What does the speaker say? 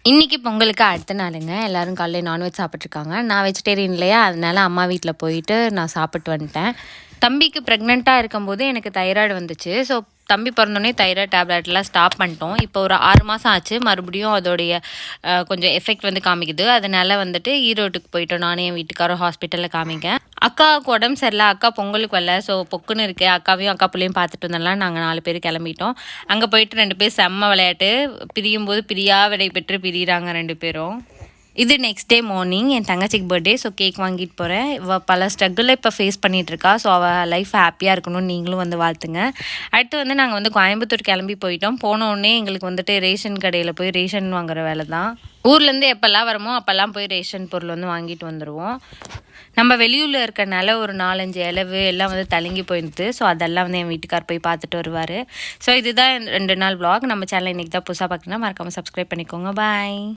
இன்றைக்கி பொங்கலுக்கு அடுத்த நாளுங்க. எல்லோரும் காலையில் நான்வெஜ் சாப்பிட்ருக்காங்க. நான் வெஜிடேரியன் இல்லையா, அதனால் அம்மா வீட்டில் போயிட்டு நான் சாப்பிட்டு வந்துட்டேன். தம்பிக்கு ப்ரெக்னெண்ட்டாக இருக்கும்போது எனக்கு தைராய்டு வந்துச்சு. ஸோ தம்பி பிறந்தோடனே தைராய்டு டேப்லெட்லாம் ஸ்டாப் பண்ணிட்டோம். இப்போ ஒரு 6 மாதம் ஆச்சு. மறுபடியும் அதோடைய கொஞ்சம் எஃபெக்ட் வந்து காமிக்குது. அதனால் வந்துட்டு ஈரோட்டுக்கு போயிட்டோம். நானும் என் வீட்டுக்காரரும் ஹாஸ்பிட்டலில் காமிக்க. அக்காவுக்கு உடம்பு சரியில்லை. அக்கா பொங்கலுக்கு வரல. ஸோ பொக்குன்னு இருக்குது. அக்காவையும் அக்கா பிள்ளையும் பார்த்துட்டு வந்தோம்லாம் நாங்கள் 4 பேர் கிளம்பிட்டோம். அங்கே போயிட்டு 2 பேர் செம்ம விளையாட்டு. பிரியும் போது பிரியா விடை பெற்று பிரிகிறாங்க 2 பேரும். இது நெக்ஸ்ட் டே மார்னிங் என் தங்கச்சிக்கு பர்த்டே. ஸோ கேக் வாங்கிட்டு போகிறேன். இவள் பல ஸ்ட்ரகிளில் இப்போ ஃபேஸ் பண்ணிகிட்ருக்கா. ஸோ அவள் லைஃப் ஹாப்பியாக இருக்கணும்னு நீங்களும் வந்து வாழ்த்துங்க. அடுத்து வந்து நாங்கள் வந்து கோயம்புத்தூர் கிளம்பி போயிட்டோம். போனோடனே எங்களுக்கு வந்துட்டு ரேஷன் கடையில் போய் ரேஷன் வாங்குற வேலை தான். ஊர்லேருந்து எப்போல்லாம் வரமோ அப்போல்லாம் போய் ரேஷன் பொருள் வந்து வாங்கிட்டு வந்துடுவோம். நம்ம வெளியூரில் இருக்கனால ஒரு 4-5 இலவு எல்லாம் வந்து தழுங்கி போயிடுது. ஸோ அதெல்லாம் வந்து என் வீட்டுக்கார் போய் பார்த்துட்டு வருவார். ஸோ இதுதான் 2 நாள் vlog. நம்ம சேனல் இன்றைக்கி தான் புதுசாக பார்க்குறேன்னா மறக்காமல் சப்ஸ்கிரைப் பண்ணிக்கோங்க. பாய்.